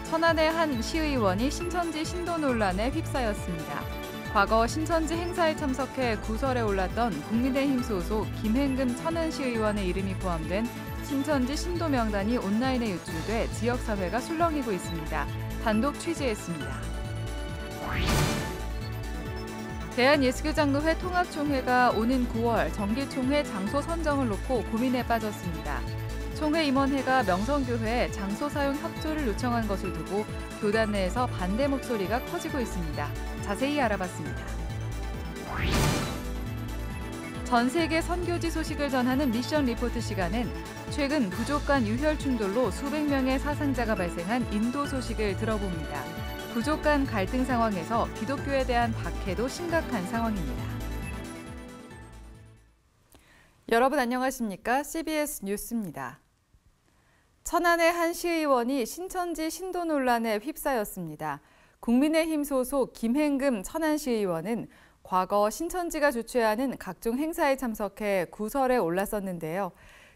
천안의 한 시의원이 신천지 신도 논란에 휩싸였습니다. 과거 신천지 행사에 참석해 구설에 올랐던 국민의힘 소속 김행금 천안시의원의 이름이 포함된 신천지 신도 명단이 온라인에 유출돼 지역사회가 술렁이고 있습니다. 단독 취재했습니다. 대한예수교장로회 통합총회가 오는 9월 정기총회 장소 선정을 놓고 고민에 빠졌습니다. 총회 임원회가 명성교회에 장소 사용 협조를 요청한 것을 두고 교단 내에서 반대 목소리가 커지고 있습니다. 자세히 알아봤습니다. 전 세계 선교지 소식을 전하는 미션 리포트 시간은 최근 부족 간 유혈 충돌로 수백 명의 사상자가 발생한 인도 소식을 들어봅니다. 부족 간 갈등 상황에서 기독교에 대한 박해도 심각한 상황입니다. 여러분 안녕하십니까? CBS 뉴스입니다. 천안의 한 시의원이 신천지 신도 논란에 휩싸였습니다. 국민의힘 소속 김행금 천안시의원은 과거 신천지가 주최하는 각종 행사에 참석해 구설에 올랐었는데요.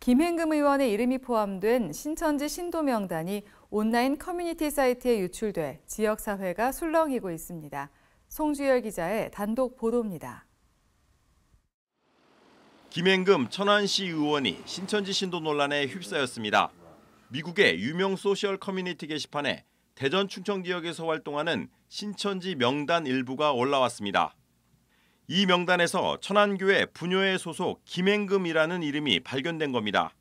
김행금 의원의 이름이 포함된 신천지 신도 명단이 온라인 커뮤니티 사이트에 유출돼 지역사회가 술렁이고 있습니다. 송주열 기자의 단독 보도입니다. 김행금 천안시 의원이 신천지 신도 논란에 휩싸였습니다. 미국의 유명 소셜 커뮤니티 게시판에 대전 충청 지역에서 활동하는 신천지 명단 일부가 올라왔습니다. 이 명단에서 천안교회 부녀회 소속 김행금이라는 이름이 발견된 겁니다.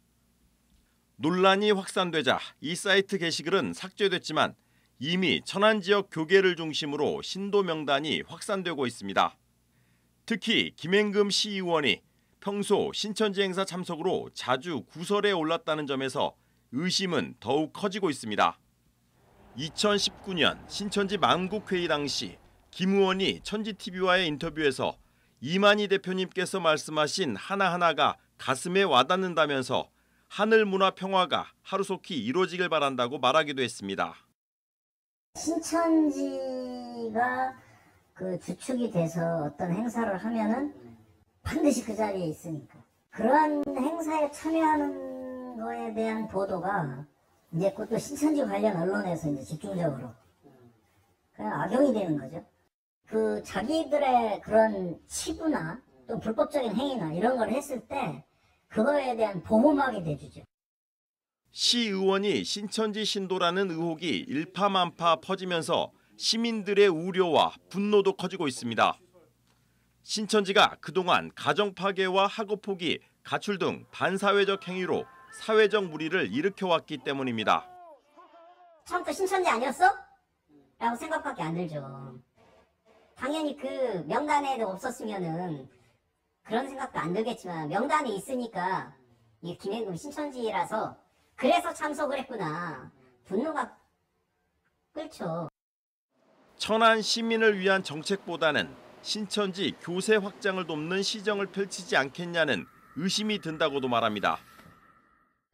논란이 확산되자 이 사이트 게시글은 삭제됐지만 이미 천안 지역 교계를 중심으로 신도 명단이 확산되고 있습니다. 특히 김행금 시의원이 평소 신천지 행사 참석으로 자주 구설에 올랐다는 점에서 의심은 더욱 커지고 있습니다. 2019년 신천지 만국회의 당시 김 의원이 천지TV와의 인터뷰에서 이만희 대표님께서 말씀하신 하나하나가 가슴에 와닿는다면서 하늘 문화 평화가 하루속히 이루어지길 바란다고 말하기도 했습니다. 신천지가 주축이 돼서 어떤 행사를 하면은 반드시 그 자리에 있으니까 그러한 행사에 참여하는 거에 대한 보도가 이제 그것도 신천지 관련 언론에서 이제 집중적으로 그냥 악용이 되는 거죠. 자기들의 그런 치부나 또 불법적인 행위나 이런 걸 했을 때 그거에 대한 보호막이 돼주죠. 시 의원이 신천지 신도라는 의혹이 일파만파 퍼지면서 시민들의 우려와 분노도 커지고 있습니다. 신천지가 그동안 가정 파괴와 학업 포기, 가출 등 반사회적 행위로 사회적 물의를 일으켜왔기 때문입니다. 처음부터 신천지 아니었어? 라고 생각밖에 안 들죠. 당연히 그 명단에도 없었으면은 그런 생각도 안 들겠지만 명단에 있으니까 이 김행금 신천지라서 그래서 참석을 했구나. 분노가 끓죠. 천안 시민을 위한 정책보다는 신천지 교세 확장을 돕는 시정을 펼치지 않겠냐는 의심이 든다고도 말합니다.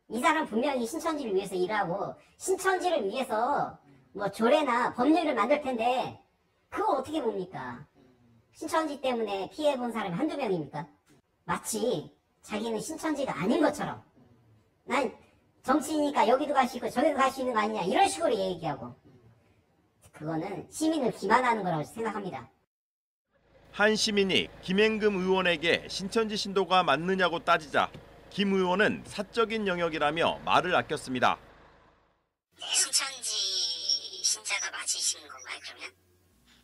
이 사람 분명히 신천지를 위해서 일하고 신천지를 위해서 뭐 조례나 법률을 만들 텐데 그거 어떻게 봅니까? 신천지 때문에 피해본 사람이 한두 명입니까? 마치 자기는 신천지가 아닌 것처럼 난 정치인이니까 여기도 갈 수 있고 저기도 갈 수 있는 거 아니냐 이런 식으로 얘기하고 그거는 시민을 기만하는 거라고 생각합니다. 한 시민이 김행금 의원에게 신천지 신도가 맞느냐고 따지자 김 의원은 사적인 영역이라며 말을 아꼈습니다. 신천지 신자가 맞으신 건가요, 그러면?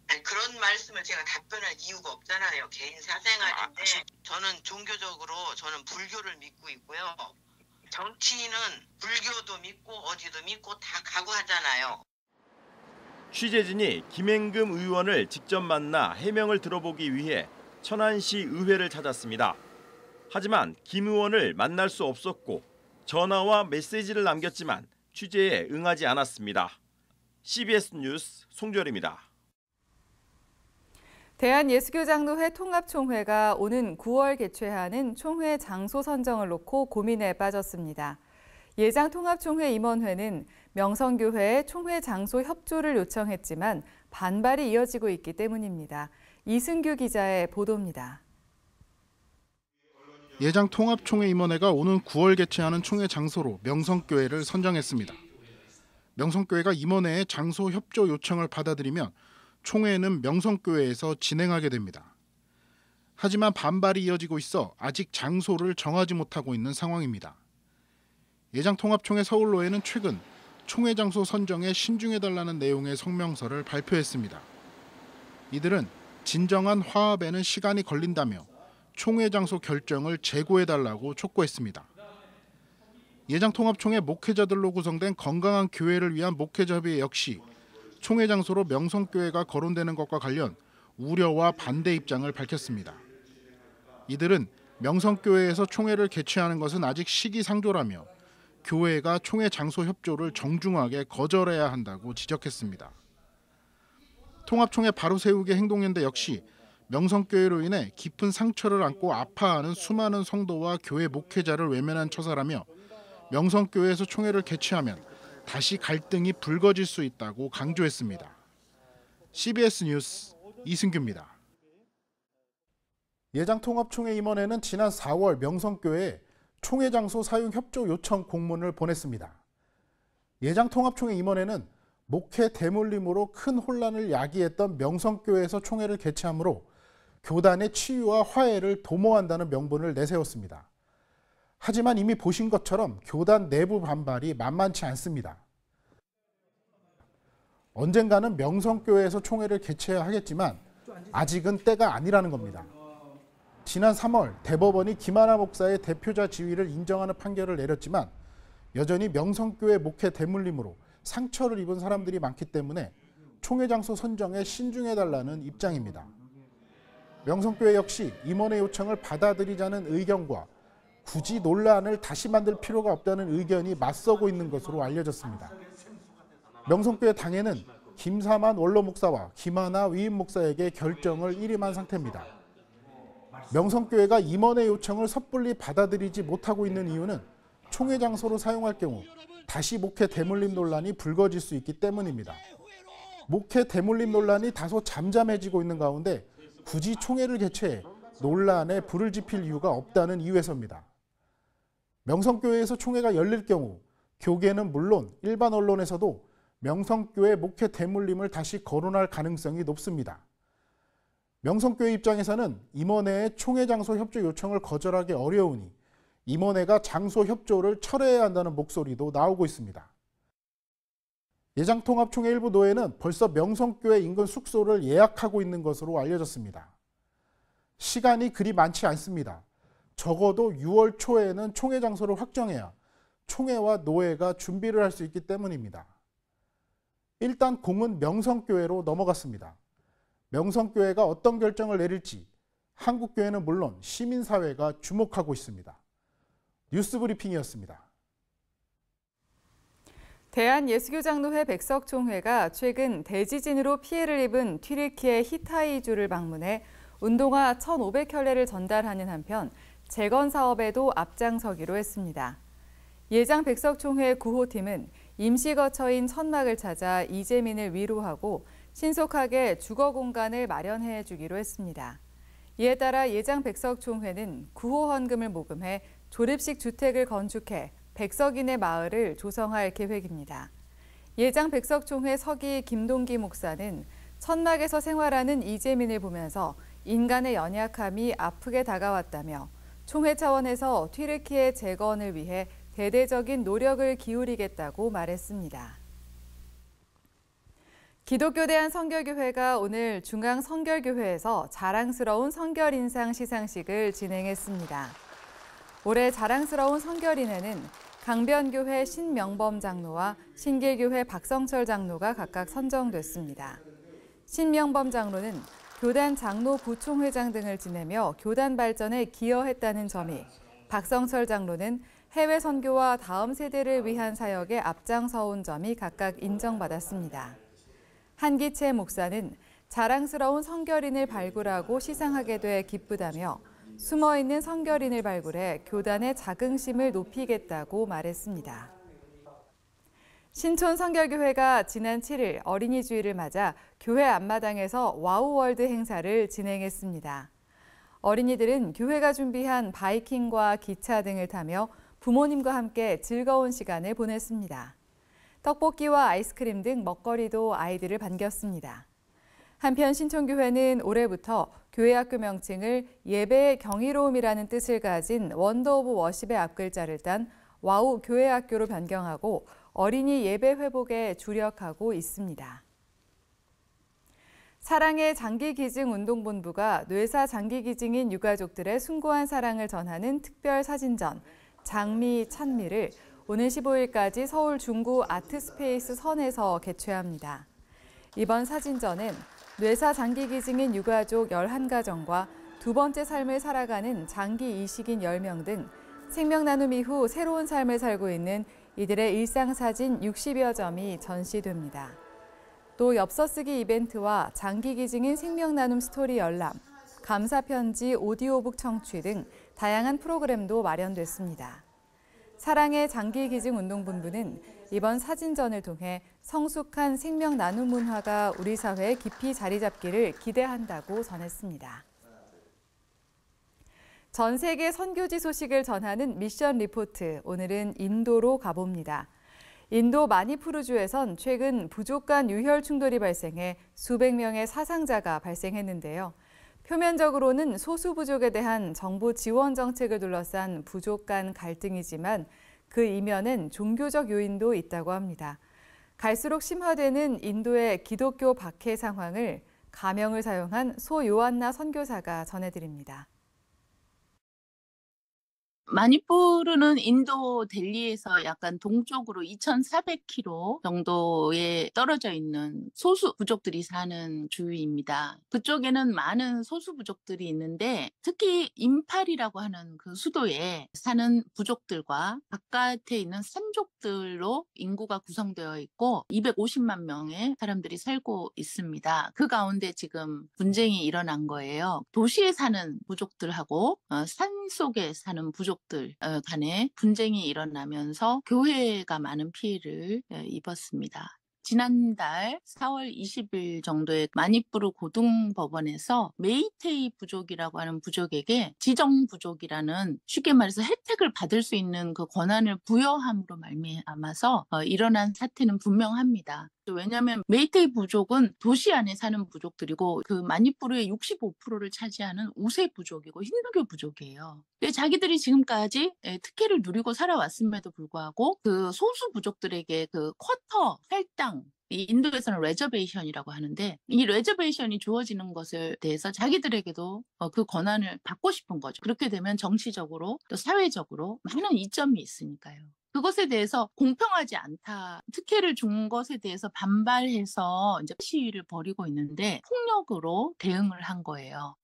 아니, 그런 말씀을 제가 답변할 이유가 없잖아요. 개인 사생활인데 저는 종교적으로 저는 불교를 믿고 있고요. 정치인은 불교도 믿고 어디도 믿고 다 각오하잖아요. 취재진이 김행금 의원을 직접 만나 해명을 들어보기 위해 천안시 의회를 찾았습니다. 하지만 김 의원을 만날 수 없었고 전화와 메시지를 남겼지만 취재에 응하지 않았습니다. CBS 뉴스 송주열입니다. 대한예수교장로회 통합총회가 오는 9월 개최하는 총회 장소 선정을 놓고 고민에 빠졌습니다. 예장 통합총회 임원회는 명성교회에 총회 장소 협조를 요청했지만 반발이 이어지고 있기 때문입니다. 이승규 기자의 보도입니다. 예장 통합총회 임원회가 오는 9월 개최하는 총회 장소로 명성교회를 선정했습니다. 명성교회가 임원회의 장소 협조 요청을 받아들이면 총회는 명성교회에서 진행하게 됩니다. 하지만 반발이 이어지고 있어 아직 장소를 정하지 못하고 있는 상황입니다. 예장통합총회 서울로회는 최근 총회 장소 선정에 신중해달라는 내용의 성명서를 발표했습니다. 이들은 진정한 화합에는 시간이 걸린다며 총회 장소 결정을 재고해달라고 촉구했습니다. 예장통합총회 목회자들로 구성된 건강한 교회를 위한 목회자협의회 역시 총회 장소로 명성교회가 거론되는 것과 관련 우려와 반대 입장을 밝혔습니다. 이들은 명성교회에서 총회를 개최하는 것은 아직 시기상조라며 교회가 총회 장소 협조를 정중하게 거절해야 한다고 지적했습니다. 통합총회 바로 세우기 행동연대 역시 명성교회로 인해 깊은 상처를 안고 아파하는 수많은 성도와 교회 목회자를 외면한 처사라며 명성교회에서 총회를 개최하면 다시 갈등이 불거질 수 있다고 강조했습니다. CBS 뉴스 이승규입니다. 예장통합총회 임원회는 지난 4월 명성교회에 총회 장소 사용 협조 요청 공문을 보냈습니다. 예장통합총회 임원회는 목회 대물림으로 큰 혼란을 야기했던 명성교회에서 총회를 개최하므로 교단의 치유와 화해를 도모한다는 명분을 내세웠습니다. 하지만 이미 보신 것처럼 교단 내부 반발이 만만치 않습니다. 언젠가는 명성교회에서 총회를 개최해야 하겠지만 아직은 때가 아니라는 겁니다. 지난 3월 대법원이 김하나 목사의 대표자 지위를 인정하는 판결을 내렸지만 여전히 명성교회 목회 대물림으로 상처를 입은 사람들이 많기 때문에 총회 장소 선정에 신중해달라는 입장입니다. 명성교회 역시 임원회 요청을 받아들이자는 의견과 굳이 논란을 다시 만들 필요가 없다는 의견이 맞서고 있는 것으로 알려졌습니다. 명성교회 당회는 김사만 원로 목사와 김하나 위임 목사에게 결정을 일임한 상태입니다. 명성교회가 임원회 요청을 섣불리 받아들이지 못하고 있는 이유는 총회 장소로 사용할 경우 다시 목회 대물림 논란이 불거질 수 있기 때문입니다. 목회 대물림 논란이 다소 잠잠해지고 있는 가운데 굳이 총회를 개최해 논란에 불을 지필 이유가 없다는 이유에서입니다. 명성교회에서 총회가 열릴 경우 교계는 물론 일반 언론에서도 명성교회 목회 대물림을 다시 거론할 가능성이 높습니다. 명성교회 입장에서는 임원회의 총회 장소 협조 요청을 거절하기 어려우니 임원회가 장소 협조를 철회해야 한다는 목소리도 나오고 있습니다. 예장통합총회 일부 노회는 벌써 명성교회 인근 숙소를 예약하고 있는 것으로 알려졌습니다. 시간이 그리 많지 않습니다. 적어도 6월 초에는 총회 장소를 확정해야 총회와 노회가 준비를 할 수 있기 때문입니다. 일단 공은 명성교회로 넘어갔습니다. 명성교회가 어떤 결정을 내릴지 한국교회는 물론 시민사회가 주목하고 있습니다. 뉴스브리핑이었습니다. 대한예수교장로회 백석총회가 최근 대지진으로 피해를 입은 튀르키예 히타이주를 방문해 운동화 1,500켤레를 전달하는 한편 재건 사업에도 앞장서기로 했습니다. 예장 백석총회 구호팀은 임시 거처인 천막을 찾아 이재민을 위로하고 신속하게 주거 공간을 마련해 주기로 했습니다. 이에 따라 예장 백석총회는 구호 헌금을 모금해 조립식 주택을 건축해 백석인의 마을을 조성할 계획입니다. 예장 백석총회 서기 김동기 목사는 천막에서 생활하는 이재민을 보면서 인간의 연약함이 아프게 다가왔다며 총회 차원에서 튀르키예 재건을 위해 대대적인 노력을 기울이겠다고 말했습니다. 기독교 대한선결교회가 오늘 중앙선결교회에서 자랑스러운 선결인상 시상식을 진행했습니다. 올해 자랑스러운 선결인에는 강변교회 신명범 장로와 신길교회 박성철 장로가 각각 선정됐습니다. 신명범 장로는 교단 장로 부총회장 등을 지내며 교단 발전에 기여했다는 점이, 박성철 장로는 해외 선교와 다음 세대를 위한 사역에 앞장서온 점이 각각 인정받았습니다. 한기채 목사는 자랑스러운 선결인을 발굴하고 시상하게 돼 기쁘다며 숨어있는 선결인을 발굴해 교단의 자긍심을 높이겠다고 말했습니다. 신촌선결교회가 지난 7일 어린이 주일을 맞아 교회 앞마당에서 와우월드 행사를 진행했습니다. 어린이들은 교회가 준비한 바이킹과 기차 등을 타며 부모님과 함께 즐거운 시간을 보냈습니다. 떡볶이와 아이스크림 등 먹거리도 아이들을 반겼습니다. 한편 신촌교회는 올해부터 교회학교 명칭을 예배의 경이로움이라는 뜻을 가진 원더 오브 워십의 앞글자를 딴 와우 교회학교로 변경하고 어린이 예배 회복에 주력하고 있습니다. 사랑의 장기기증운동본부가 뇌사 장기기증인 유가족들의 숭고한 사랑을 전하는 특별 사진전 장미 찬미를 오는 15일까지 서울 중구 아트스페이스 선에서 개최합니다. 이번 사진전은 뇌사 장기기증인 유가족 11가정과 두 번째 삶을 살아가는 장기 이식인 10명 등 생명 나눔 이후 새로운 삶을 살고 있는 이들의 일상사진 60여 점이 전시됩니다. 또 엽서쓰기 이벤트와 장기기증인 생명 나눔 스토리 열람, 감사편지 오디오북 청취 등 다양한 프로그램도 마련됐습니다. 사랑의 장기기증운동본부는 이번 사진전을 통해 성숙한 생명 나눔 문화가 우리 사회에 깊이 자리 잡기를 기대한다고 전했습니다. 전 세계 선교지 소식을 전하는 미션 리포트, 오늘은 인도로 가봅니다. 인도 마니푸르주에선 최근 부족 간 유혈 충돌이 발생해 수백 명의 사상자가 발생했는데요. 표면적으로는 소수 부족에 대한 정부 지원 정책을 둘러싼 부족 간 갈등이지만 그 이면엔 종교적 요인도 있다고 합니다. 갈수록 심화되는 인도의 기독교 박해 상황을 가명을 사용한 소 요한나 선교사가 전해드립니다. 마니푸르는 인도 델리에서 약간 동쪽으로 2,400km 정도에 떨어져 있는 소수 부족들이 사는 주입니다. 그쪽에는 많은 소수 부족들이 있는데 특히 임팔이라고 하는 그 수도에 사는 부족들과 바깥에 있는 산족들로 인구가 구성되어 있고 250만 명의 사람들이 살고 있습니다. 그 가운데 지금 분쟁이 일어난 거예요. 도시에 사는 부족들하고 산속에 사는 부족들 간에 분쟁이 일어나면서 교회가 많은 피해를 입었습니다. 지난달 4월 20일 정도에 마니푸르 고등법원에서 메이테이 부족이라고 하는 부족에게 지정 부족이라는 쉽게 말해서 혜택을 받을 수 있는 그 권한을 부여함으로 말미암아서 일어난 사태는 분명합니다. 왜냐하면 메이테이 부족은 도시 안에 사는 부족들이고 그 마니푸르의 65%를 차지하는 우세 부족이고 힌두교 부족이에요. 근데 자기들이 지금까지 특혜를 누리고 살아왔음에도 불구하고 그 소수 부족들에게 그 쿼터, 할당, 이 인도에서는 레저베이션이라고 하는데 이 레저베이션이 주어지는 것에 대해서 자기들에게도 그 권한을 받고 싶은 거죠. 그렇게 되면 정치적으로 또 사회적으로 많은 이점이 있으니까요. 그것에 대해서 공평하지 않다. 특혜를 준 것에 대해서 반발해서 이제 시위를 벌이고 있는데 폭력으로 대응을 한 거예요.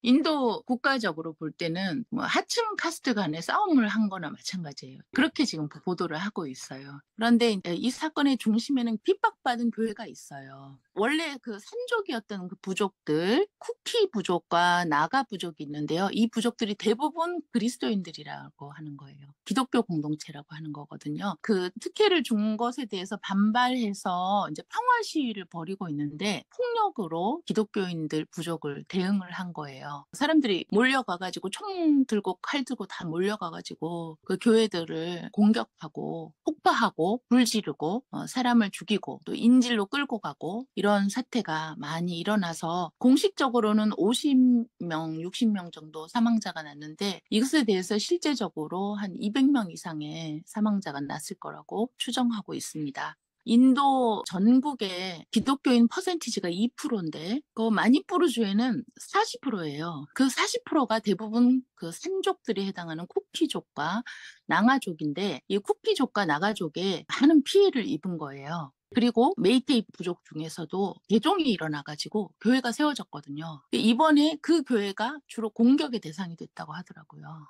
인도 국가적으로 볼 때는 뭐 하층 카스트 간의 싸움을 한 거나 마찬가지예요. 그렇게 지금 보도를 하고 있어요. 그런데 이 사건의 중심에는 핍박받은 교회가 있어요. 원래 그 산족이었던 그 부족들, 쿠키 부족과 나가 부족이 있는데요. 이 부족들이 대부분 그리스도인들이라고 하는 거예요. 기독교 공동체라고 하는 거거든요. 그 특혜를 준 것에 대해서 반발해서 이제 평화 시위를 벌이고 있는데 폭력으로 기독교인들 부족을 대응을 한 거예요. 사람들이 몰려가가지고 총 들고 칼 들고 다 몰려가가지고 그 교회들을 공격하고 폭파하고 불 지르고 사람을 죽이고 또 인질로 끌고 가고 이런 사태가 많이 일어나서 공식적으로는 50명, 60명 정도 사망자가 났는데 이것에 대해서 실제적으로 한 200명 이상의 사망자가 났을 거라고 추정하고 있습니다. 인도 전국의 기독교인 퍼센티지가 2%인데 그 마니푸르주에는 40%예요. 그 40%가 대부분 그 산족들에 해당하는 쿠키족과 나가족인데 이 쿠키족과 나가족에 많은 피해를 입은 거예요. 그리고 메이테이 부족 중에서도 개종이 일어나가지고 교회가 세워졌거든요. 이번에 그 교회가 주로 공격의 대상이 됐다고 하더라고요.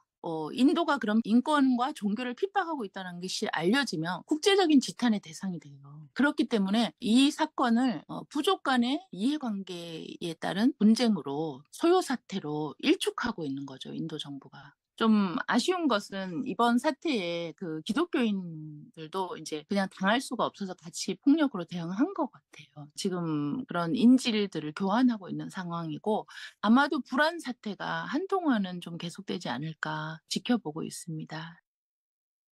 인도가 그럼 인권과 종교를 핍박하고 있다는 것이 알려지면 국제적인 지탄의 대상이 돼요. 그렇기 때문에 이 사건을 부족 간의 이해관계에 따른 분쟁으로 소요 사태로 일축하고 있는 거죠. 인도 정부가. 좀 아쉬운 것은 이번 사태에 그 기독교인들도 이제 그냥 당할 수가 없어서 같이 폭력으로 대응한 것 같아요. 지금 그런 인질들을 교환하고 있는 상황이고 아마도 불안 사태가 한동안은 좀 계속되지 않을까 지켜보고 있습니다.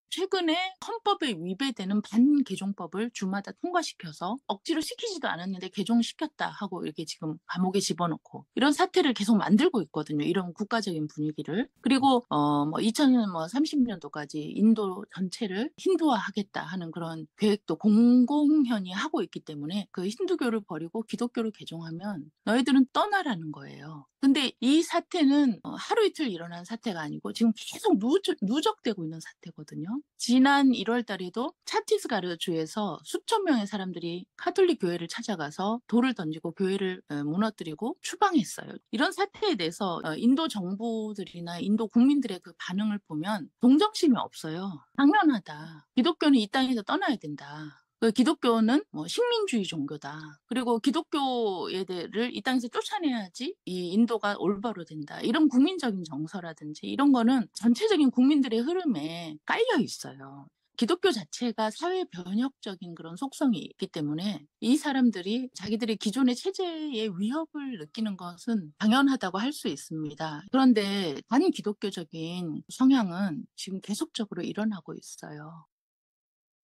최근에 헌법에 위배되는 반개종법을 주마다 통과시켜서 억지로 시키지도 않았는데 개종시켰다 하고 이렇게 지금 감옥에 집어넣고 이런 사태를 계속 만들고 있거든요. 이런 국가적인 분위기를. 그리고 2030년도까지 인도 전체를 힌두화하겠다 하는 그런 계획도 공공연히 하고 있기 때문에 그 힌두교를 버리고 기독교를 개종하면 너희들은 떠나라는 거예요. 근데 이 사태는 하루 이틀 일어난 사태가 아니고 지금 계속 누적되고 있는 사태거든요. 지난 1월 달에도 차티스가르 주에서 수천 명의 사람들이 카톨릭 교회를 찾아가서 돌을 던지고 교회를 무너뜨리고 추방했어요. 이런 사태에 대해서 인도 정부들이나 인도 국민들의 그 반응을 보면 동정심이 없어요. 당연하다. 기독교는 이 땅에서 떠나야 된다. 기독교는 식민주의 종교다. 그리고 기독교를 이 땅에서 쫓아내야지 이 인도가 올바로 된다. 이런 국민적인 정서라든지 이런 거는 전체적인 국민들의 흐름에 깔려 있어요. 기독교 자체가 사회 변혁적인 그런 속성이 있기 때문에 이 사람들이 자기들의 기존의 체제의 위협을 느끼는 것은 당연하다고 할 수 있습니다. 그런데 반기독교적인 성향은 지금 계속적으로 일어나고 있어요.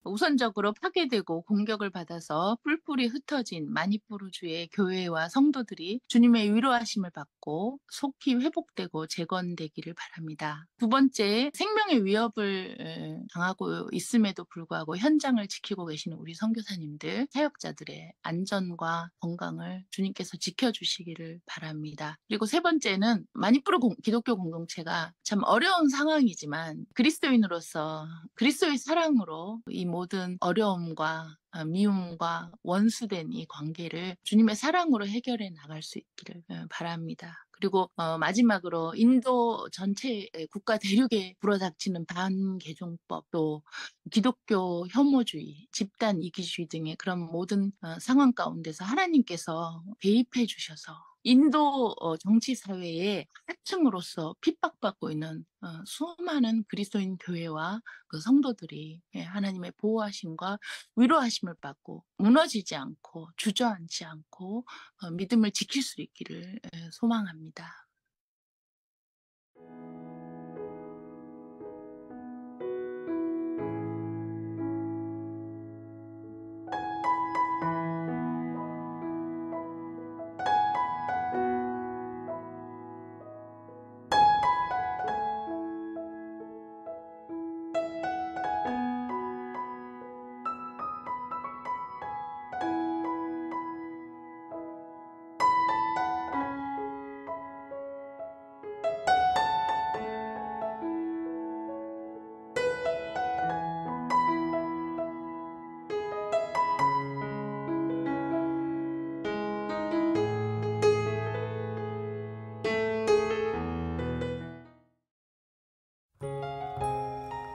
우선적으로 파괴되고 공격을 받아서 뿔뿔이 흩어진 마니푸르주의 교회와 성도들이 주님의 위로하심을 받고 속히 회복되고 재건되기를 바랍니다. 두 번째, 생명의 위협을 당하고 있음에도 불구하고 현장을 지키고 계시는 우리 선교사님들, 사역자들의 안전과 건강을 주님께서 지켜주시기를 바랍니다. 그리고 세 번째는 마니푸르 기독교 공동체가 참 어려운 상황이지만 그리스도인으로서 그리스도의 사랑으로 이 모든 어려움과 미움과 원수된 이 관계를 주님의 사랑으로 해결해 나갈 수 있기를 바랍니다. 그리고 마지막으로 인도 전체 국가 대륙에 불어닥치는 반개종법, 또 기독교 혐오주의, 집단 이기주의 등의 그런 모든 상황 가운데서 하나님께서 개입해 주셔서 인도 정치 사회의 하층으로서 핍박받고 있는 수많은 그리스도인 교회와 그 성도들이 하나님의 보호하심과 위로하심을 받고 무너지지 않고 주저앉지 않고 믿음을 지킬 수 있기를 소망합니다.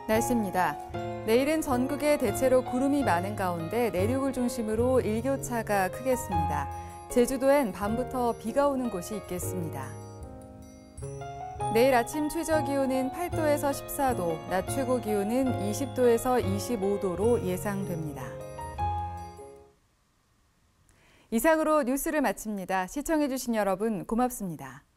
날씨입니다. 내일은 전국에 대체로 구름이 많은 가운데 내륙을 중심으로 일교차가 크겠습니다. 제주도엔 밤부터 비가 오는 곳이 있겠습니다. 내일 아침 최저 기온은 8도에서 14도, 낮 최고 기온은 20도에서 25도로 예상됩니다. 이상으로 뉴스를 마칩니다. 시청해주신 여러분 고맙습니다.